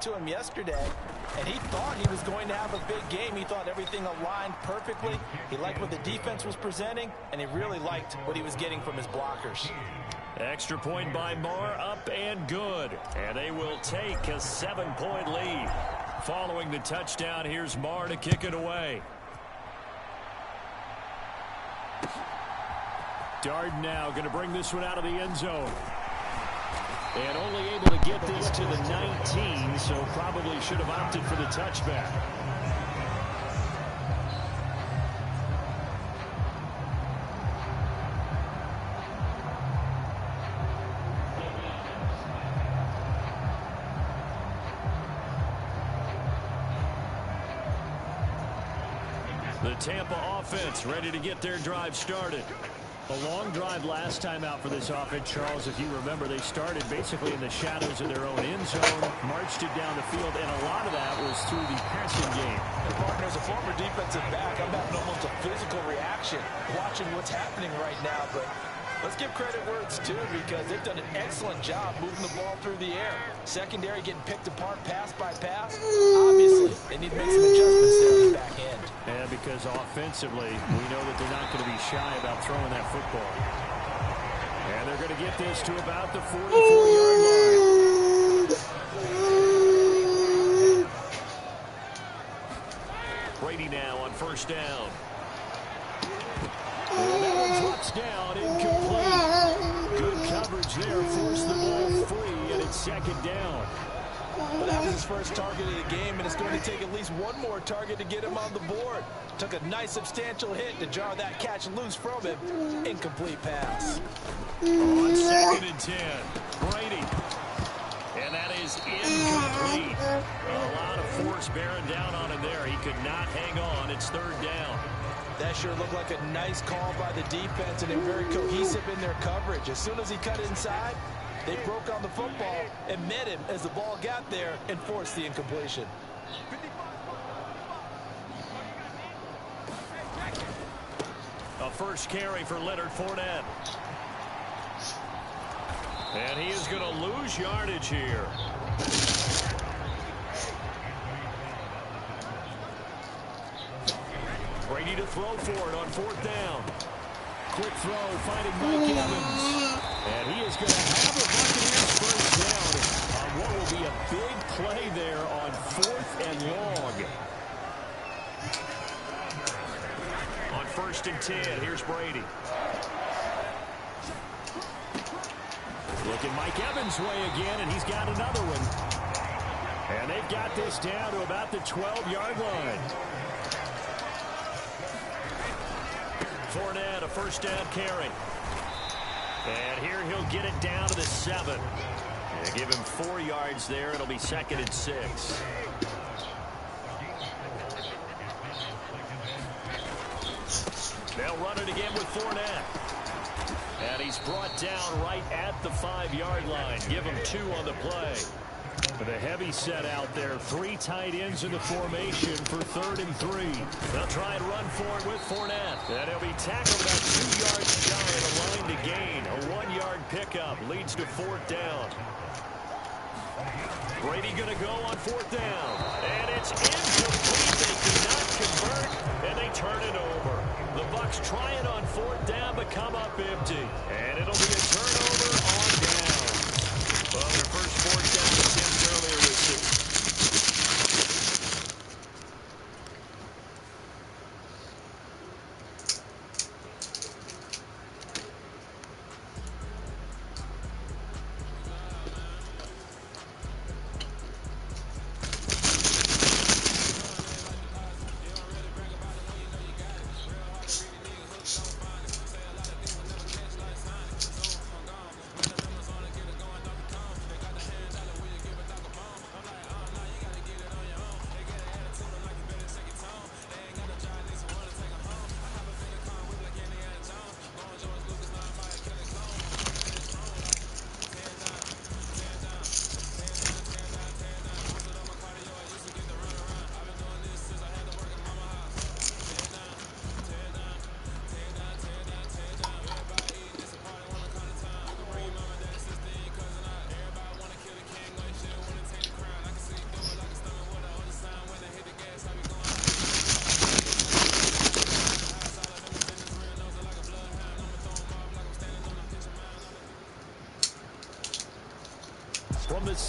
to him yesterday, and he thought he was going to have a big game. He thought everything aligned perfectly. He liked what the defense was presenting, and he really liked what he was getting from his blockers. Extra point by Marr, up and good. And they will take a 7-point lead. Following the touchdown, here's Marr to kick it away. Darden now going to bring this one out of the end zone. And only able to get this to the 19, so probably should have opted for the touchback. The Tampa offense ready to get their drive started. A long drive last time out for this offense, Charles. If you remember, they started basically in the shadows of their own end zone, marched it down the field, and a lot of that was through the passing game. And partner, as a former defensive back, I'm having almost a physical reaction watching what's happening right now. But let's give credit where it's due, because they've done an excellent job moving the ball through the air. Secondary getting picked apart pass by pass. Obviously, they need to make some adjustments there in the back end. And because offensively, we know that they're not going to be shy about throwing that football. And they're going to get this to about the 44-yard line. Brady now on first down. And that one drops down, incomplete. Good coverage there, forced the ball free, and it's second down. But that was his first target of the game, and it's going to take at least one more target to get him on the board. Took a nice substantial hit to jar that catch loose from him. Incomplete pass. On 2nd and 10, Brady. And that is incomplete. A lot of force bearing down on him there. He could not hang on. It's 3rd down. That sure looked like a nice call by the defense, and they're very cohesive in their coverage. As soon as he cut inside, they broke on the football and met him as the ball got there and forced the incompletion. A first carry for Leonard Fournette. And he is going to lose yardage here. Brady to throw for it on 4th down. Quick throw, finding Mike Evans. And he is going to have a Buccaneers first down on what will be a big play there on 4th and long. On 1st and 10, here's Brady. Looking Mike Evans' way again, and he's got another one. And they've got this down to about the 12-yard line. Fournette, a first down carry. And here he'll get it down to the 7. And give him 4 yards there. It'll be 2nd and 6. They'll run it again with Fournette. And he's brought down right at the 5-yard line. Give him 2 on the play. With a heavy set out there, 3 tight ends in the formation for 3rd and 3. They'll try and run for it with Fournette. And he'll be tackled about 2 yards shy of the line to gain. A 1-yard pickup leads to 4th down. Brady going to go on 4th down. And it's incomplete. They cannot convert, and they turn it over. The Bucs try it on 4th down, but come up empty. And it'll be a turnover on down. Well, their first 4th down attempt earlier this season.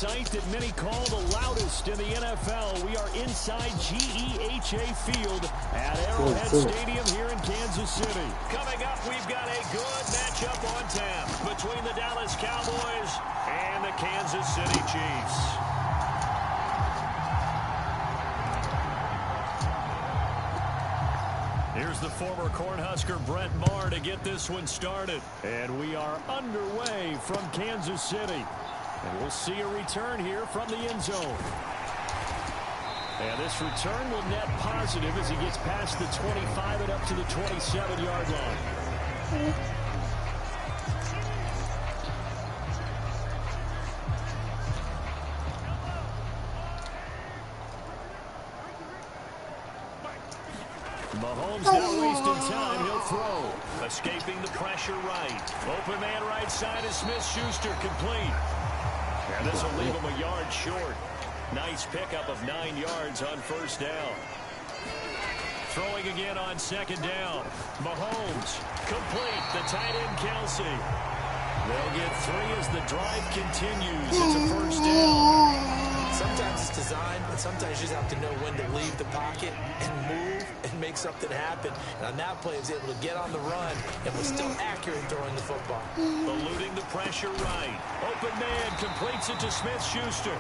sight that many call the loudest in the NFL. We are inside GEHA Field at Arrowhead Stadium here in Kansas City. Coming up, we've got a good matchup on tap between the Dallas Cowboys and the Kansas City Chiefs. Here's the former Cornhusker Brett Maher to get this one started. And we are underway from Kansas City. And we'll see a return here from the end zone. And this return will net positive as he gets past the 25 and up to the 27-yard line. Mahomes not wasting time. He'll throw. Escaping the pressure right. Open man right side is Smith-Schuster, complete. And this will leave him a yard short. Nice pickup of 9 yards on first down. Throwing again on second down. Mahomes, complete. The tight end, Kelsey. They'll get 3 as the drive continues. It's a first down. Sometimes it's designed, but sometimes you just have to know when to leave the pocket and move and make something happen. And on that play, he was able to get on the run and was still accurate throwing the football. Eluding the pressure right. Open man completes it to Smith-Schuster.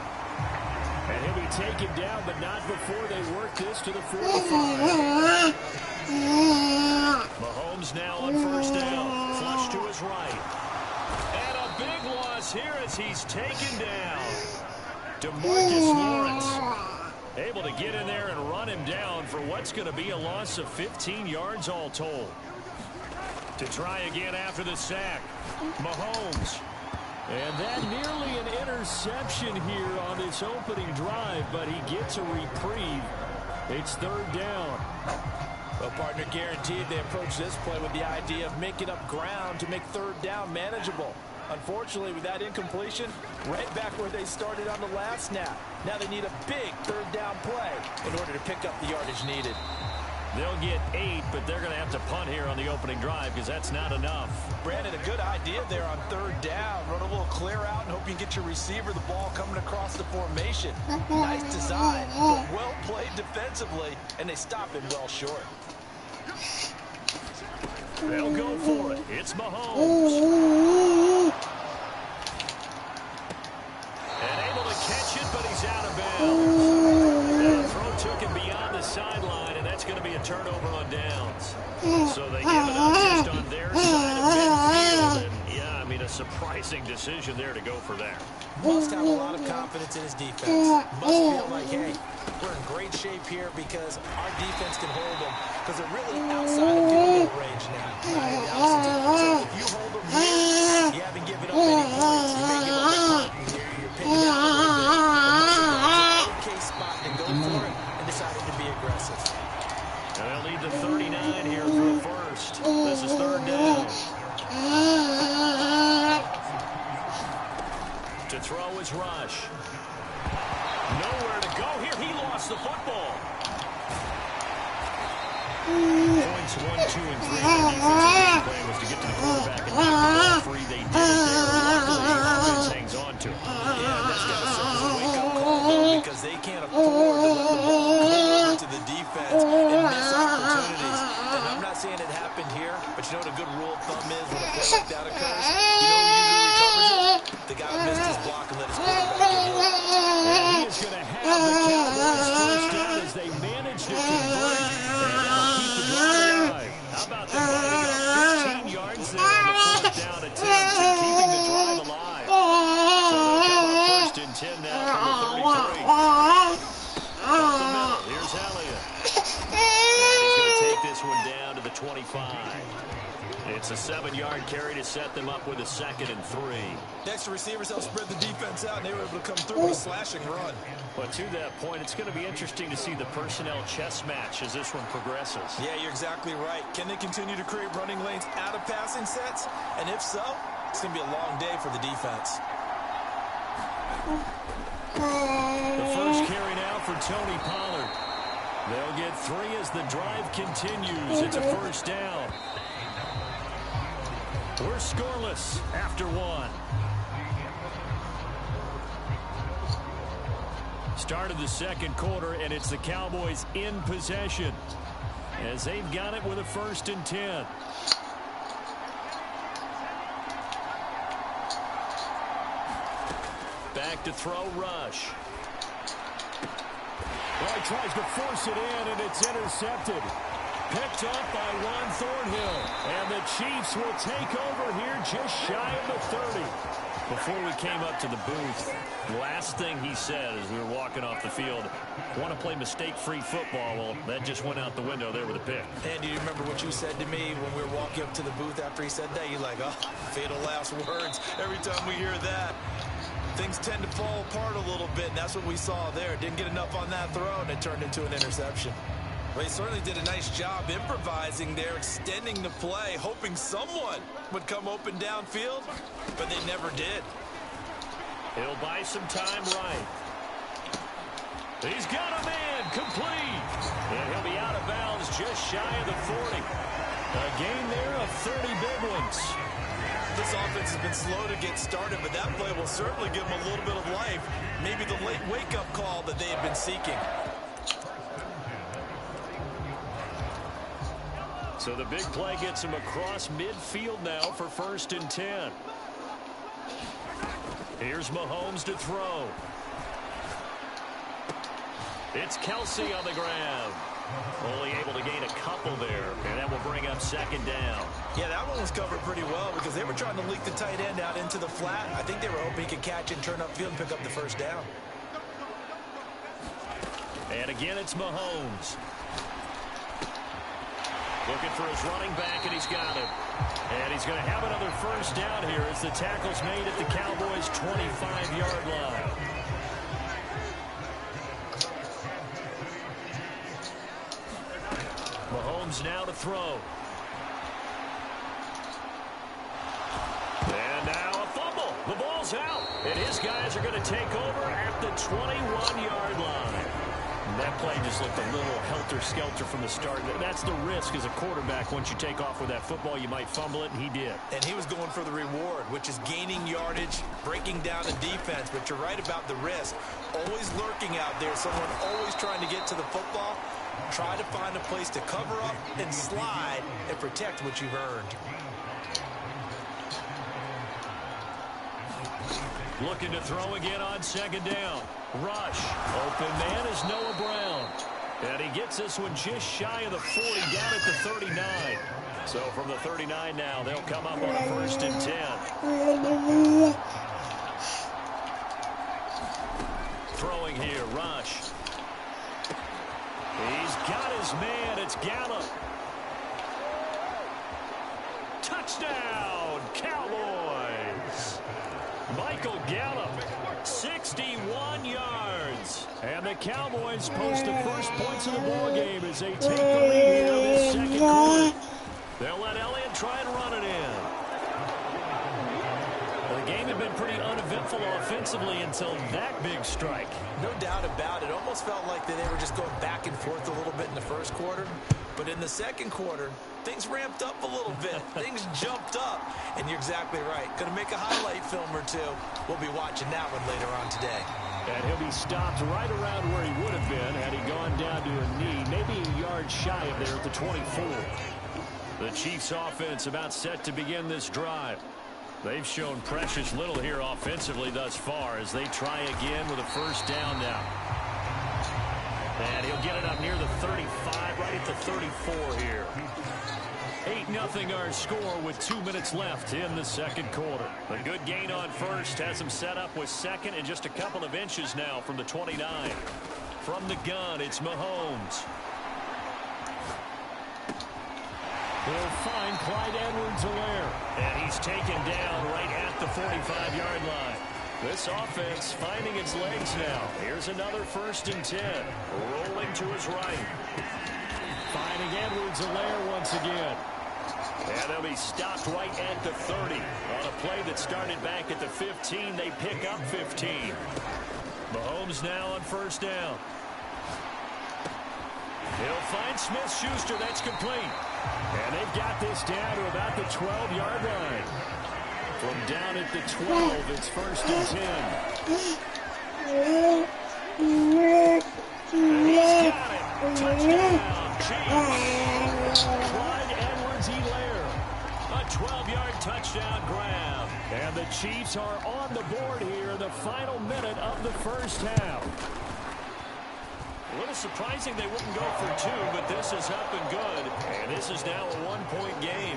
And he'll be taken down, but not before they work this to the 45. Mahomes now on first down. Flush to his right. And a big loss here as he's taken down. DeMarcus Lawrence able to get in there and run him down for what's going to be a loss of 15 yards all told. To try again after the sack. Mahomes. And that nearly an interception here on this opening drive, but he gets a reprieve. It's third down. Well, partner, guaranteed they approach this play with the idea of making up ground to make third down manageable. Unfortunately, with that incompletion, right back where they started on the last snap. Now they need a big third down play in order to pick up the yardage needed. They'll get 8, but they're going to have to punt here on the opening drive because that's not enough. Brandon, a good idea there on third down. Run a little clear out and hope you can get your receiver the ball coming across the formation. Nice design, but well played defensively, and they stop him well short. They'll go for it. It's Mahomes. And able to catch it, but he's out of bounds. And the throw took him beyond the sideline, and that's going to be a turnover on downs. So they give it up just on their side of midfield. And, yeah, I mean, a surprising decision there to go for that. Must have a lot of confidence in his defense. Must feel like, hey, we're in great shape here because our defense can hold them. Because they're really outside of field goal range now. So if you hold them here, you haven't given up any points. You may give up a punt. You're picking out a little bit. But it's an okay spot to go for it and decided to be aggressive. And they'll need the 39 here for a first. This is third down. To throw is Rush. Nowhere to go here. He lost the football. Points 1, 2, and 3. The defensive plan was to get to the quarterback and knock the ball free. They did it there. Luckily, offense hangs on to it. Yeah, that's going to serve as a wake-up call because they can't afford to let the ball go over to the defense and miss opportunities. And I'm not saying it happened here, but you know what a good rule of thumb is when a play like that occurs? You know who usually recovers it? The guy who missed his block and let his quarterback get hit. And he is going to have the Cowboys first down as they manage to convert. And that'll keep the drive alive. How about them lining up 15 yards there on the fourth down attempt and keeping the drive alive? So they'll come up first and 10 now from the 33. Up the middle, here's Elliott. And he's going to take this one down to the 25. It's a 7-yard carry to set them up with a 2nd and 3. Next to receivers helped spread the defense out, and they were able to come through with a slashing run. But to that point, it's going to be interesting to see the personnel chess match as this one progresses. Yeah, you're exactly right. Can they continue to create running lanes out of passing sets? And if so, it's going to be a long day for the defense. The first carry now for Tony Pollard. They'll get 3 as the drive continues. It's a first down. We're scoreless after 1. Start of the second quarter, and it's the Cowboys in possession as they've got it with a 1st and 10. Back to throw, Rush. Well, he tries to force it in, and it's intercepted. Picked up by Juan Thornhill. And the Chiefs will take over here just shy of the 30. Before we came up to the booth, last thing he said as we were walking off the field, want to play mistake-free football. Well, that just went out the window there with a pick. And do you remember what you said to me when we were walking up to the booth after he said that? You're like, oh, fatal last words. Every time we hear that, things tend to fall apart a little bit, and that's what we saw there. Didn't get enough on that throw, and it turned into an interception. Well, he certainly did a nice job improvising there, extending the play, hoping someone would come open downfield, but they never did. He'll buy some time right. He's got a man complete. And he'll be out of bounds just shy of the 40. A gain there of 30 big ones. This offense has been slow to get started, but that play will certainly give them a little bit of life. Maybe the late wake-up call that they have been seeking. So the big play gets him across midfield now for 1st and 10. Here's Mahomes to throw. It's Kelsey on the ground. Only able to gain a couple there, and that will bring up 2nd down. Yeah, that one was covered pretty well because they were trying to leak the tight end out into the flat. I think they were hoping he could catch and turn upfield and pick up the 1st down. And again, it's Mahomes. Looking for his running back, and he's got it. And he's going to have another 1st down here as the tackle's made at the Cowboys' 25-yard line. Mahomes now to throw. And now a fumble. The ball's out. And his guys are going to take over at the 21-yard line. That play just looked a little helter-skelter from the start. That's the risk as a quarterback. Once you take off with that football, you might fumble it, and he did. And he was going for the reward, which is gaining yardage, breaking down a defense. But you're right about the risk. Always lurking out there, someone always trying to get to the football. Try to find a place to cover up and slide and protect what you've earned. Looking to throw again on 2nd down. Rush. Open man is Noah Brown. And he gets this one just shy of the 40, down at the 39. So from the 39 now, they'll come up on a 1st and 10. Throwing here, Rush. He's got his man. It's Gallup. Touchdown, Cowboys. Michael Gallup, 61 yards. And the Cowboys post the first points of the ball game as they take the lead here in this 2nd quarter. They'll let Elliott try and run it in. The game had been pretty uneventful offensively until that big strike. No doubt about it. Almost felt like they were just going back and forth a little bit in the 1st quarter. But in the 2nd quarter, things ramped up a little bit. Things jumped up. And you're exactly right. Going to make a highlight film or two. We'll be watching that one later on today. And he'll be stopped right around where he would have been had he gone down to a knee, maybe a yard shy of there at the 24. The Chiefs offense about set to begin this drive. They've shown precious little here offensively thus far as they try again with a 1st down now. And he'll get it up near the 35, right at the 34 here. 8-0 our score with 2 minutes left in the 2nd quarter. A good gain on 1st has him set up with 2nd and just a couple of inches now from the 29. From the gun, it's Mahomes. He'll find Clyde Edwards-Helaire. And he's taken down right at the 45-yard line. This offense finding its legs now. Here's another 1st and 10. Rolling to his right. Finding Edwards-Helaire once again. And they'll be stopped right at the 30. On a play that started back at the 15, they pick up 15. Mahomes now on 1st down. He'll find Smith-Schuster. That's complete. And they've got this down to about the 12-yard line. From down at the 12, it's 1st and 10. Chiefs are on the board here in the final minute of the first half. A little surprising they wouldn't go for two, but this is up and good. And this is now a one-point game.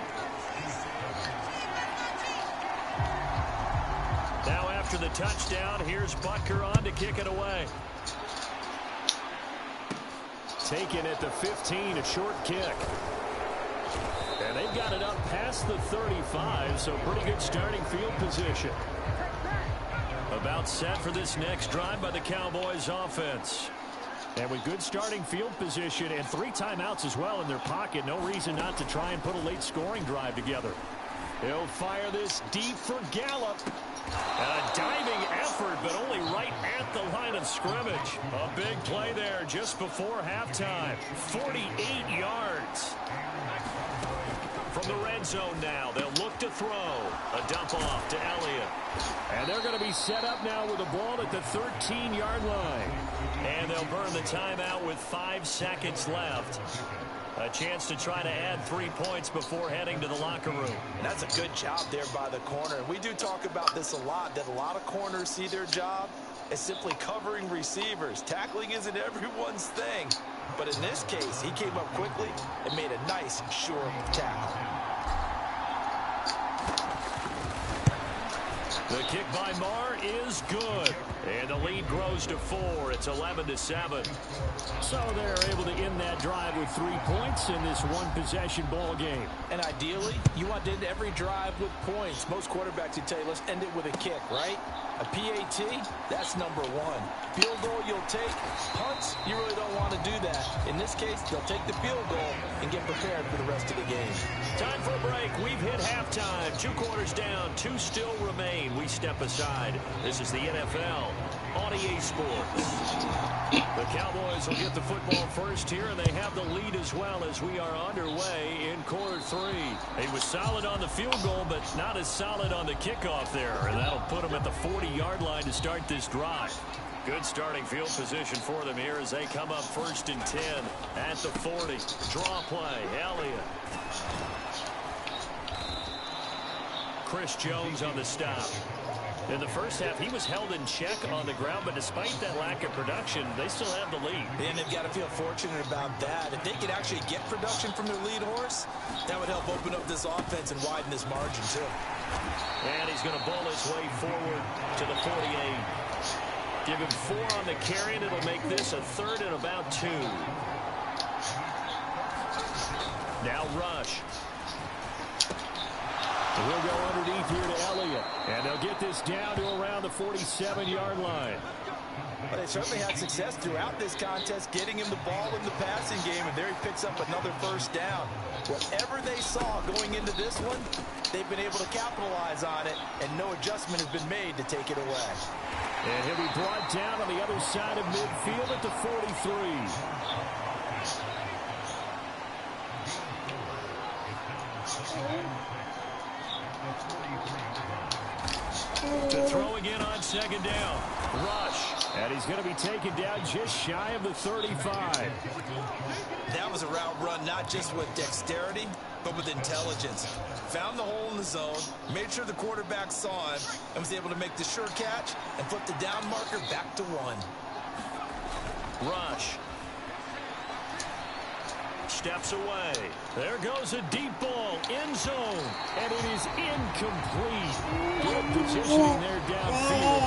Now after the touchdown, here's Butker on to kick it away. Taken at the 15, a short kick. And they've got it up past the 35, so pretty good starting field position. About set for this next drive by the Cowboys offense. And with good starting field position and 3 timeouts as well in their pocket, no reason not to try and put a late scoring drive together. He'll fire this deep for Gallup. A diving effort, but only right at the line of scrimmage. A big play there just before halftime. 48 yards. From the red zone now, they'll look to throw. A dump off to Elliott. And they're going to be set up now with the ball at the 13-yard line. And they'll burn the timeout with 5 seconds left. A chance to try to add 3 points before heading to the locker room. And that's a good job there by the corner. And we do talk about this a lot, that a lot of corners see their job as simply covering receivers. Tackling isn't everyone's thing. But in this case, he came up quickly and made a nice, sure tackle. The kick by Marr is good. And the lead grows to 4. It's 11-7. So they're able to end that drive with 3 points in this one-possession ball game. And ideally, you want to end every drive with points. Most quarterbacks would tell you, let's end it with a kick, right? A PAT, that's number 1. Field goal you'll take. Punts, you really don't want to do that. In this case, they'll take the field goal and get prepared for the rest of the game. Time for a break. We've hit halftime. 2 quarters down. 2 still remain. We step aside. This is the NFL on EA Sports. The Cowboys will get the football first here, and they have the lead as well as we are underway in quarter 3. He was solid on the field goal, but not as solid on the kickoff there, and that'll put them at the 40-yard line to start this drive. Good starting field position for them here as they come up 1st and 10 at the 40. Draw play, Elliott. Chris Jones on the stop. In the first half, he was held in check on the ground, but despite that lack of production, they still have the lead. And they've got to feel fortunate about that. If they could actually get production from their lead horse, that would help open up this offense and widen this margin, too. And he's going to bowl his way forward to the 48. Give him 4 on the carry, and it'll make this a 3rd and about 2. Now Rush. We'll go underneath here to Elliott. And they'll get this down to around the 47-yard line. But they certainly had success throughout this contest, getting him the ball in the passing game, and there he picks up another 1st down. Whatever they saw going into this one, they've been able to capitalize on it, and no adjustment has been made to take it away. And he'll be brought down on the other side of midfield at the 43. To throw again on 2nd down. Rush. And he's going to be taken down just shy of the 35. That was a route run not just with dexterity, but with intelligence. Found the hole in the zone, made sure the quarterback saw him, and was able to make the sure catch and flip the down marker back to 1. Rush. Steps away. There goes a deep ball, end zone, and it is incomplete. Good positioning there downfield.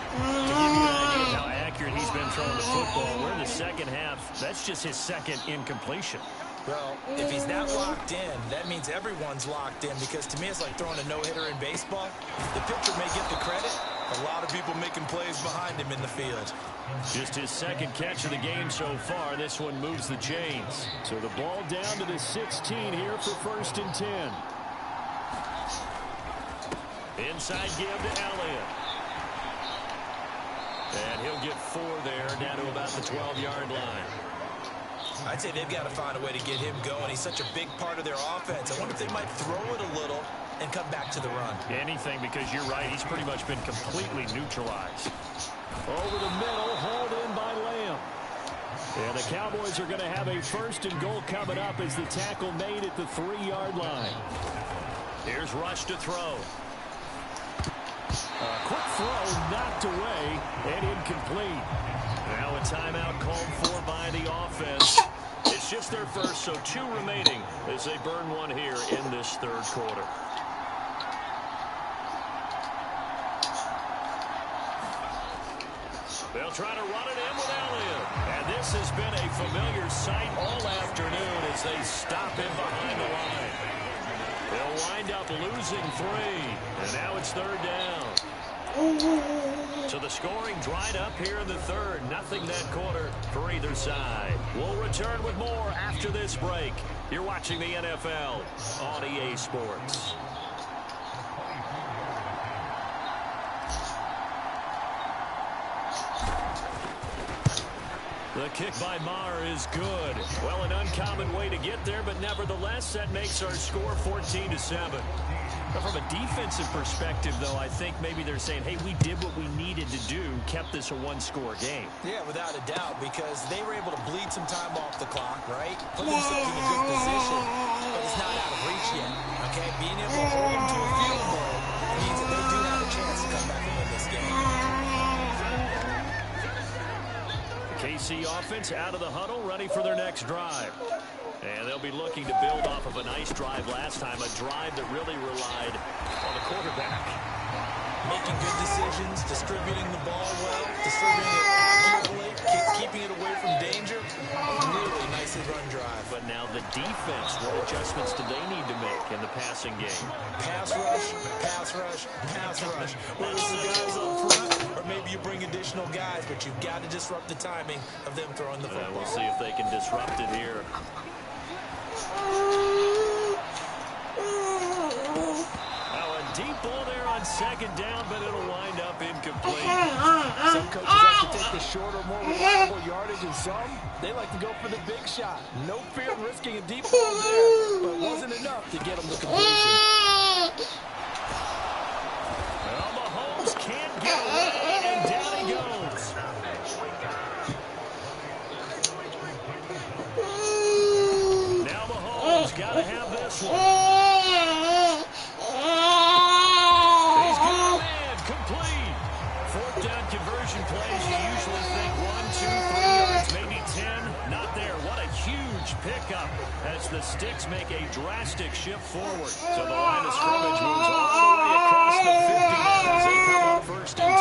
To give you an idea how accurate he's been throwing the football, we're in the second half. That's just his 2nd incompletion. Well, if he's not locked in, that means everyone's locked in, because to me it's like throwing a no-hitter in baseball. The pitcher may get the credit. A lot of people making plays behind him in the field. Just his 2nd catch of the game so far. This one moves the chains. So the ball down to the 16 here for 1st and 10. Inside give to Elliott. And he'll get 4 there, down to about the 12-yard line. I'd say they've got to find a way to get him going. He's such a big part of their offense. I wonder if they might throw it a little and come back to the run. Anything, because you're right. He's pretty much been completely neutralized. Over the middle, hauled in by Lamb. And the Cowboys are going to have a 1st and goal coming up as the tackle made at the 3-yard line. Here's Rush to throw. Quick throw knocked away and incomplete. Now a timeout called for by the offense. It's just their first, so 2 remaining as they burn one here in this third quarter. They'll try to run it in with Elliott. And this has been a familiar sight all afternoon as they stop him behind the line. They'll wind up losing 3. And now it's third down. So the scoring dried up here in the third. Nothing that quarter for either side. We'll return with more after this break. You're watching the NFL on EA Sports. The kick by Maher is good. Well, an uncommon way to get there, but nevertheless, that makes our score 14-7. But from a defensive perspective, though, I think maybe they're saying, hey, we did what we needed to do, kept this a one-score game. Yeah, without a doubt, because they were able to bleed some time off the clock, right? Put themselves in a good position, but it's not out of reach yet, okay? Being able to hold them to a field goal means that they do have a chance to come back and win this game. KC offense out of the huddle, ready for their next drive. And they'll be looking to build off of a nice drive last time, a drive that really relied on the quarterback. Making good decisions, distributing the ball well, distributing it accurately, keeping it away from danger. Really nicely run drive. But now the defense, what adjustments do they need to make in the passing game? Pass rush, pass rush, pass rush. Whether it's the guys up front, or maybe you bring additional guys, but you've got to disrupt the timing of them throwing the football. We'll see if they can disrupt it here. Now a deep ball there on second down, but it'll wind up incomplete. Some coaches like to take the shorter, more reliable yardage, and some, they like to go for the big shot. No fear of risking a deep ball there, but it wasn't enough to get them the completion. Well, Mahomes can't get away, and down he goes. Now Mahomes got to have this one. He's got a man, complete. Fourth down conversion plays, you usually think 1, 2, 3 yards, maybe 10. Not there. What a huge pickup as the Sticks make a drastic shift forward. So the line of scrimmage moves all the way across the 50 now as they come up first and 10.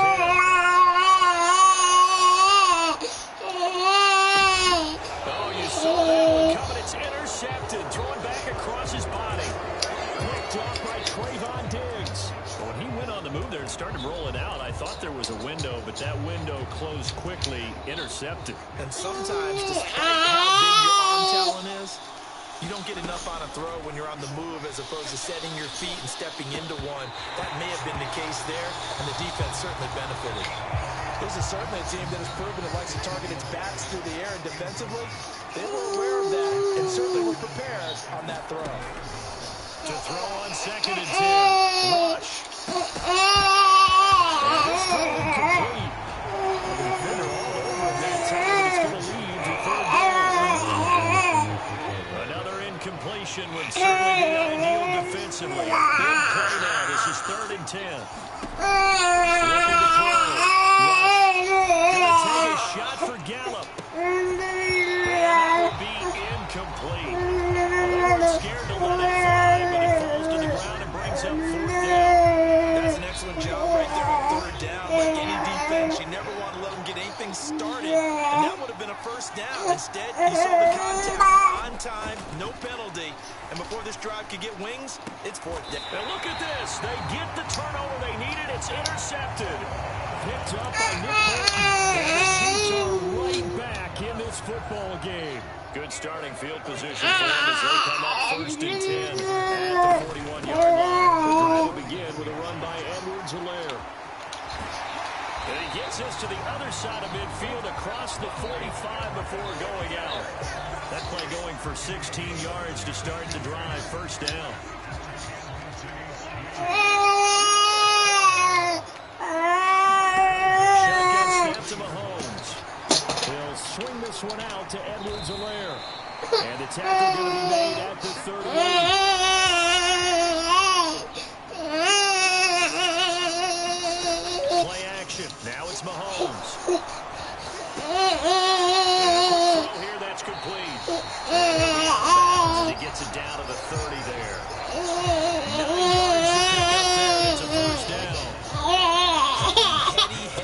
Oh, you saw that one coming. It's intercepted. Throwing back across his body. Picked off by Trayvon Diggs. When he went on the move there and started rolling out, I thought there was a window, but that window closed quickly. Intercepted. And sometimes, despite how big your arm talent is, you don't get enough on a throw when you're on the move as opposed to setting your feet and stepping into one. That may have been the case there, and the defense certainly benefited. This is certainly a team that has proven it likes to target its backs through the air, and defensively, they were aware of that and certainly were prepared on that throw. To throw on second and 10. Rush. And this throw incomplete. The defender all over him that time, but it's going to lead to third down. Another incompletion would certainly be ideal defensively. Big play now. This is third and 10. Looking to throw. Rush. Going to take a shot for Gallup. And that will be incomplete. They weren't scared to let it fly, but it falls to the ground and brings up fourth down. That's an excellent job right there on third down. Like any defense, you never want to let them get anything started, and that would have been a first down. Instead, you saw the contact on time, no penalty, and before this drive could get wings, it's fourth down. And look at this. They get the turnover they needed. It's intercepted. Picked up by Nick Bolton. And the Chiefs are right back in this football game. Good starting field position for them as they come up first and 10 at the 41-yard line. The drive will begin with a run by Edwards-Helaire. And he gets us to the other side of midfield across the 45 before going out. That play going for 16 yards to start the drive. First down. Shotgun snap to Mahomes. He'll swing this one out to Edwards-Helaire. And the tackle going to be made at the 38. throw here, that's complete. He gets it down to the 30 there. 9 yards to pick up there. It's a first down.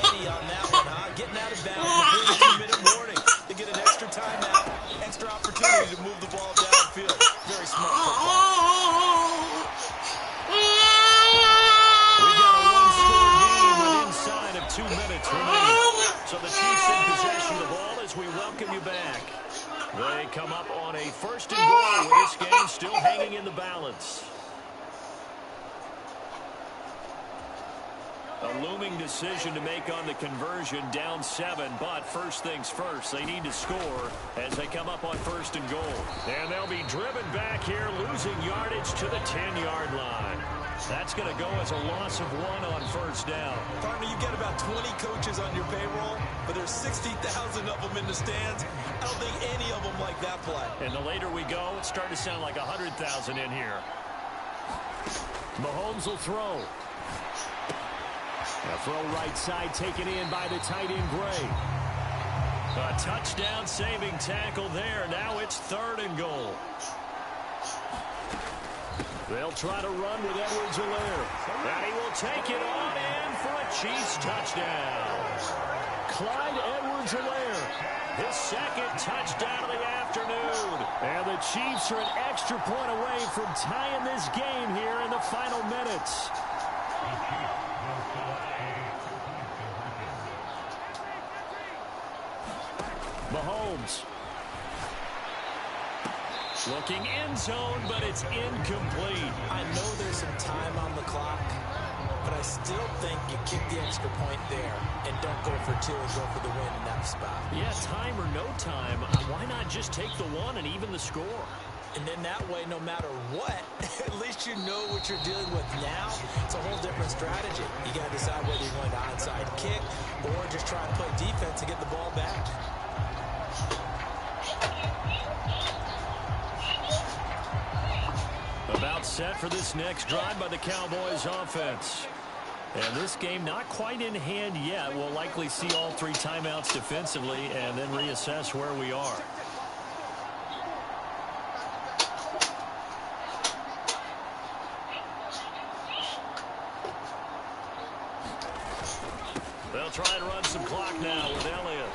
Heady on that one, huh? Getting out of bounds before the 2-minute warning. They get an extra timeout, extra opportunity to move the ball downfield. Very smart football. We got a one-score game with inside of 2 minutes remaining. So the Chiefs in possession of the ball as we welcome you back. They come up on a first and goal with this game still hanging in the balance. A looming decision to make on the conversion, down 7, but first things first, they need to score as they come up on first and goal. And they'll be driven back here, losing yardage to the 10-yard line. That's going to go as a loss of 1 on first down. Partner, you get about 20 coaches on your payroll, but there's 60,000 of them in the stands. I don't think any of them like that play. And the later we go, it's starting to sound like 100,000 in here. Mahomes will throw. A throw right side taken in by the tight end Gray. A touchdown saving tackle there. Now it's 3rd and goal. They'll try to run with Edwards-Helaire. And he will take it on in for a Chiefs touchdown. Clyde Edwards-Helaire, his 2nd touchdown of the afternoon. And the Chiefs are an extra point away from tying this game here in the final minutes. Mahomes. Looking end zone, but it's incomplete. I know there's some time on the clock, but I still think you kick the extra point there and don't go for 2 and go for the win in that spot. Yeah, time or no time, why not just take the 1 and even the score? And then that way, no matter what, at least you know what you're dealing with now. It's a whole different strategy. You got to decide whether you're going to onside kick or just try and play defense and get the ball back. About set for this next drive by the Cowboys offense. And this game not quite in hand yet. We'll likely see all 3 timeouts defensively and then reassess where we are. They'll try and run some clock now with Elliott.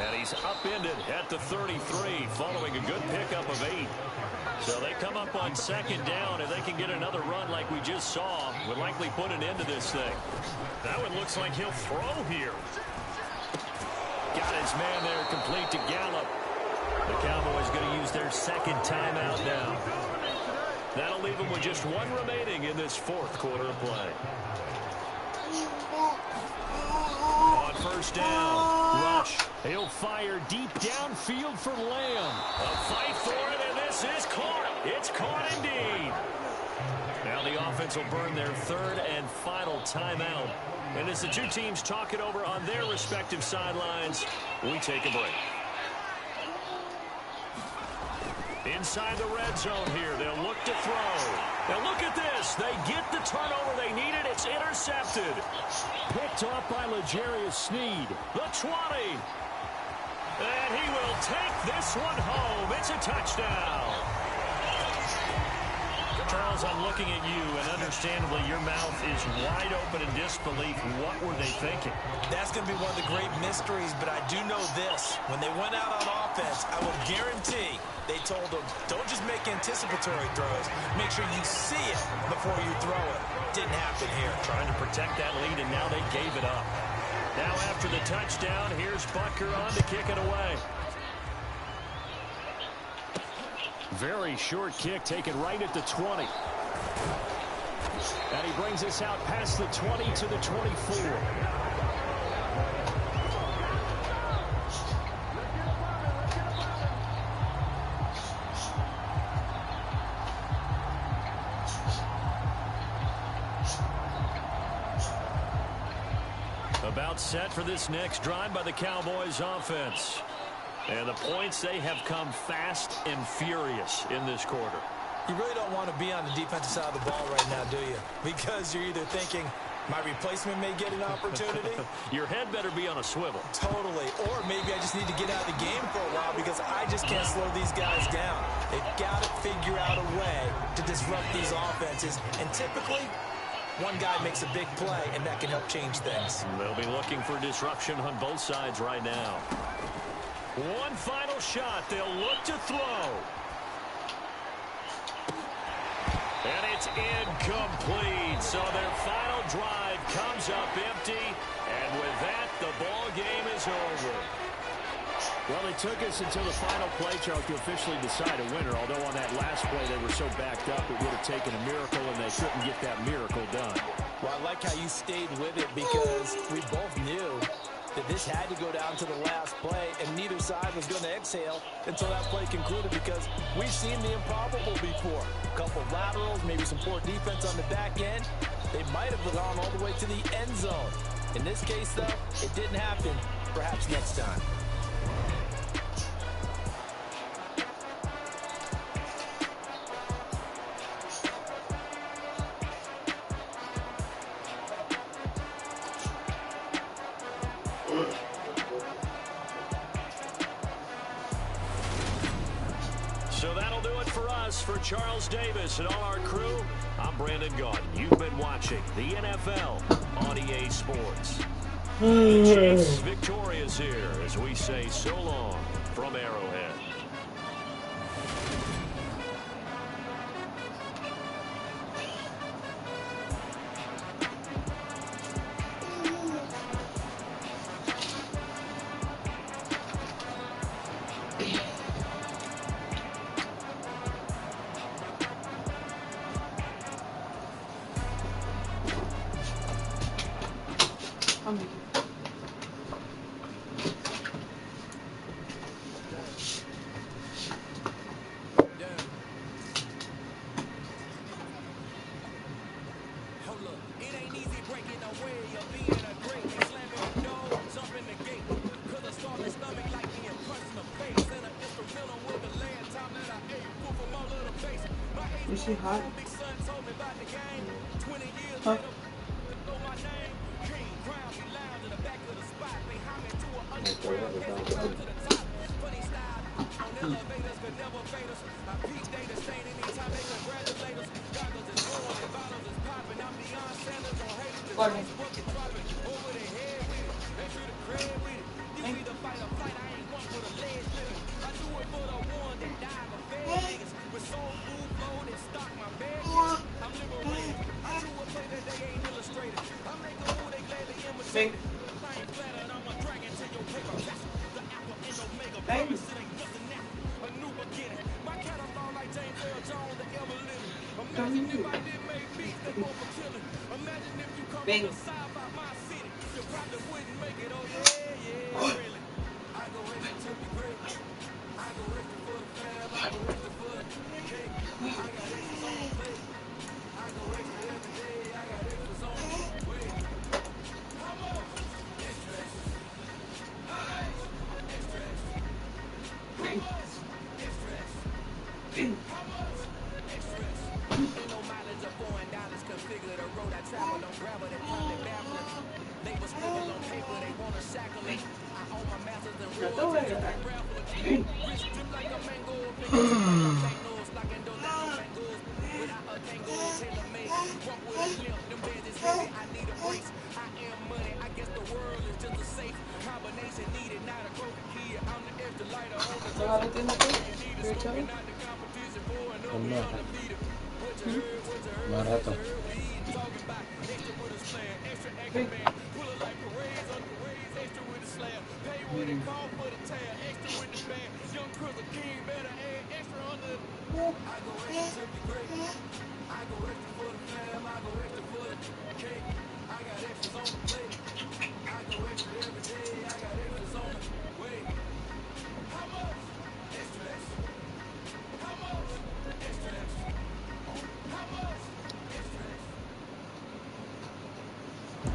And he's upended at the 33 following a good pickup of 8. So they come up on 2nd down. If they can get another run like we just saw, would likely put an end to this thing. That one looks like he'll throw here. Got his man there complete to Gallup. The Cowboys going to use their 2nd timeout now. That'll leave them with just 1 remaining in this 4th quarter of play. On first down, Rush. He'll fire deep downfield for Lamb. A fight for it, and this is caught. It's caught indeed. Now the offense will burn their 3rd and final timeout. And as the 2 teams talk it over on their respective sidelines, we take a break. Inside the red zone here, they'll look to throw. Now look at this. They get the turnover they needed. It's intercepted. Picked off by L'Jarius Sneed. The 20. And he will take this one home. It's a touchdown. Charles, I'm looking at you, and understandably your mouth is wide open in disbelief. What were they thinking? That's going to be one of the great mysteries, but I do know this. When they went out on offense, I will guarantee they told them, don't just make anticipatory throws. Make sure you see it before you throw it. Didn't happen here. Trying to protect that lead, and now they gave it up. Now after the touchdown, here's Butker on to kick it away. Very short kick taken right at the 20. And he brings us out past the 20 to the 24. About set for this next drive by the Cowboys offense. And the points, they have come fast and furious in this quarter. You really don't want to be on the defensive side of the ball right now, do you? Because you're either thinking, My replacement may get an opportunity. Your head better be on a swivel. Totally. Or maybe I just need to get out of the game for a while because I just can't slow these guys down. They've got to figure out a way to disrupt these offenses. And typically, one guy makes a big play, and that can help change things. They'll be looking for disruption on both sides right now. One final shot. They'll look to throw. And it's incomplete. So their final drive comes up empty. And with that, the ball game is over. Well, it took us until the final play, Charles, to officially decide a winner. Although on that last play they were so backed up, it would have taken a miracle, and they couldn't get that miracle done. Well, I like how you stayed with it because we both knew that this had to go down to the last play, and neither side was going to exhale until that play concluded because we've seen the improbable before. A couple laterals, maybe some poor defense on the back end. They might have gone all the way to the end zone. In this case, though, it didn't happen. Perhaps next time. So that'll do it for us. For Charles Davis and all our crew, I'm Brandon Gaudin. You've been watching the NFL on EA Sports. The Chiefs victorious here as we say so long from Arrowhead. Is she hot? Huh? Bing.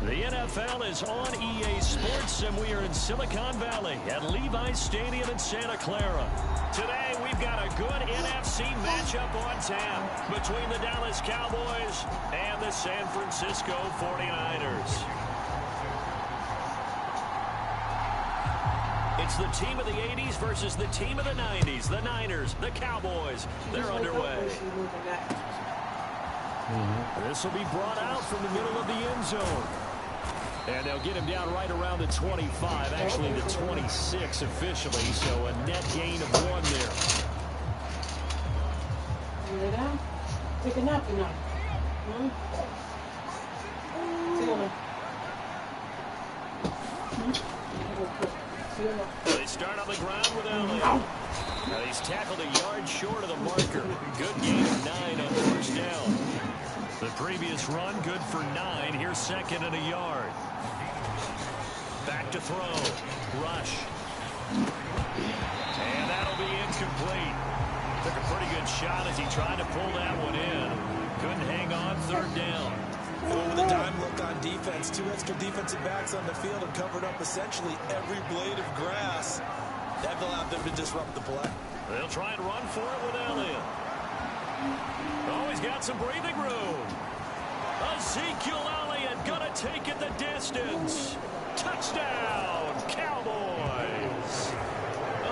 The NFL is on EA Sports, and we are in Silicon Valley at Levi's Stadium in Santa Clara. Today, we've got a good NFC matchup on tap between the Dallas Cowboys and the San Francisco 49ers. It's the team of the 80s versus the team of the 90s. The Niners, the Cowboys, they're underway. This will be brought out from the middle of the end zone. And they'll get him down right around the 25, actually the 26 officially, so a net gain of 1 there. Lay down. Take a nap now. They start on the ground with Elliott. Now he's tackled a yard short of the marker. Good gain of 9 on first down. The previous run, good for 9. Here's second and a yard. Back to throw. Rush. And that'll be incomplete. Took a pretty good shot as he tried to pull that one in. Couldn't hang on, third down. With a dime look on defense, 2 extra defensive backs on the field and covered up essentially every blade of grass. That allowed them to disrupt the play. They'll try and run for it with Elliott. Oh, he's got some breathing room. Ezekiel Elliott gonna take it the distance. Touchdown, Cowboys.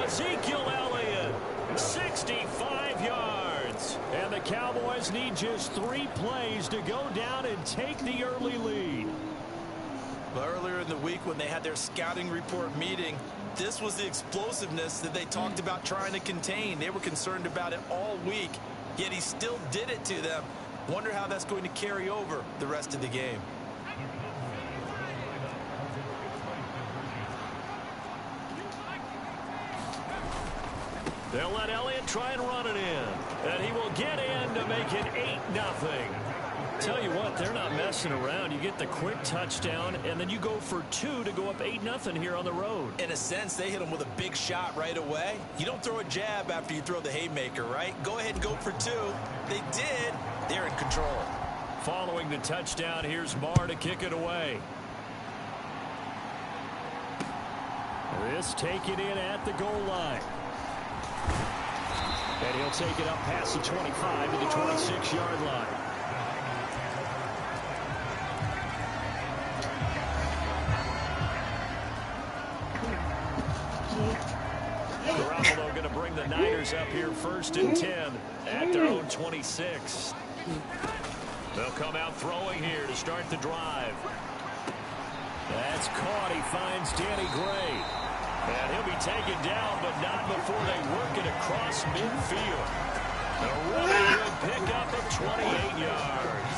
Ezekiel Elliott, 65 yards. And the Cowboys need just 3 plays to go down and take the early lead. But earlier in the week when they had their scouting report meeting, this was the explosiveness that they talked about trying to contain. They were concerned about it all week, yet he still did it to them. Wonder how that's going to carry over the rest of the game. They'll let Elliott try and run it in. And he will get in to make it 8-0. Tell you what, they're not messing around. You get the quick touchdown, and then you go for 2 to go up 8-0 here on the road. In a sense, they hit him with a big shot right away. You don't throw a jab after you throw the haymaker, right? Go ahead and go for 2. They did. They're in control. Following the touchdown, here's Marr to kick it away. This taken in at the goal line. And he'll take it up past the 25 to the 26-yard line. Garoppolo going to bring the Niners up here 1st and 10 at their own 26. They'll come out throwing here to start the drive. That's caught. He finds Danny Gray. And he'll be taken down, but not before they work it across midfield. A really good pickup of 28 yards.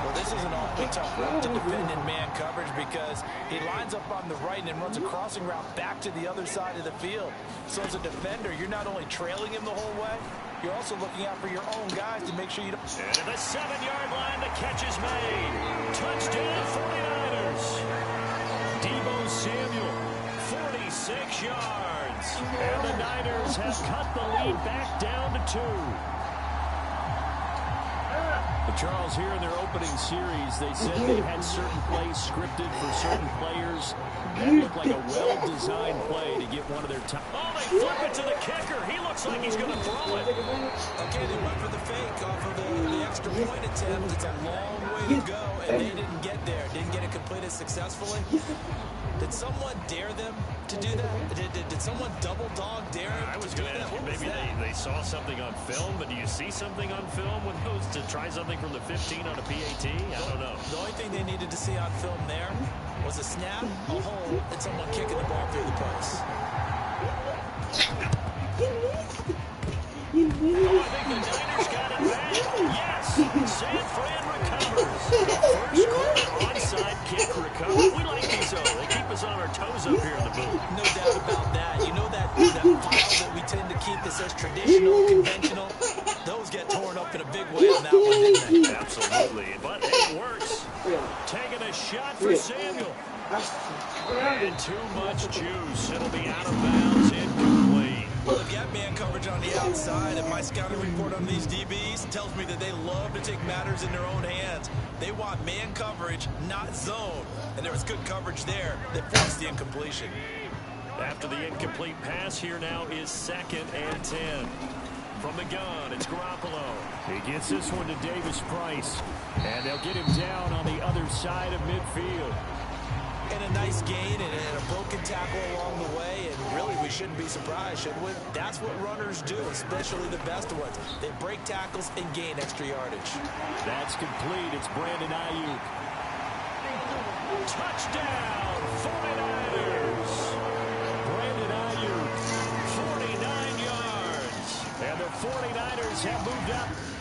Well, this is an awfully tough route to defend in man coverage because he lines up on the right and runs a crossing route back to the other side of the field. So as a defender, you're not only trailing him the whole way, you're also looking out for your own guys to make sure you don't... And at the 7-yard line, the catch is made. Touchdown, 49ers. Deebo Samuel, 46 yards. And the Niners have cut the lead back down to 2. But Charles, here in their opening series, they said they had certain plays scripted for certain players. That looked like a well-designed play to get one of their top. Oh, they flip it to the kicker. He looks like he's going to throw it. Okay, they went for the fake off of the extra point attempt. It's a long way to go, and they didn't get there. Didn't get it completed successfully. Did someone dare them to do that? Did someone double dog dare them? I was going to ask you, maybe they saw something on film, but do you see something on film with those to try something from the 15 on a PAT? I don't know. The only thing they needed to see on film there was a snap, a hole, and someone kicking the ball through the post. Oh, I think the Niners got it back. Yes, San Fran recovers. First quarter onside kick recovery. We like these, though. They keep us on our toes up here in the booth. No doubt about that. You know that file that we tend to keep that says traditional, conventional? Those get torn up in a big way on that one, didn't they? Absolutely. But it works. Taking a shot for Samuel. And too much juice. It'll be out of bounds, incomplete. Well, they've got man coverage on the outside. side, and my scouting report on these DBs tells me that they love to take matters in their own hands. They want man coverage, not zone. And there was good coverage there that forced the incompletion. After the incomplete pass, here now is 2nd and 10. From the gun, it's Garoppolo. He gets this one to Davis Price. And they'll get him down on the other side of midfield. And a nice gain and a broken tackle along the way. And really, we shouldn't be surprised, should we? That's what runners do, especially the best ones. They break tackles and gain extra yardage. That's complete. It's Brandon Ayuk. Touchdown, 49ers. Brandon Ayuk, 49 yards. And the 49ers have moved up.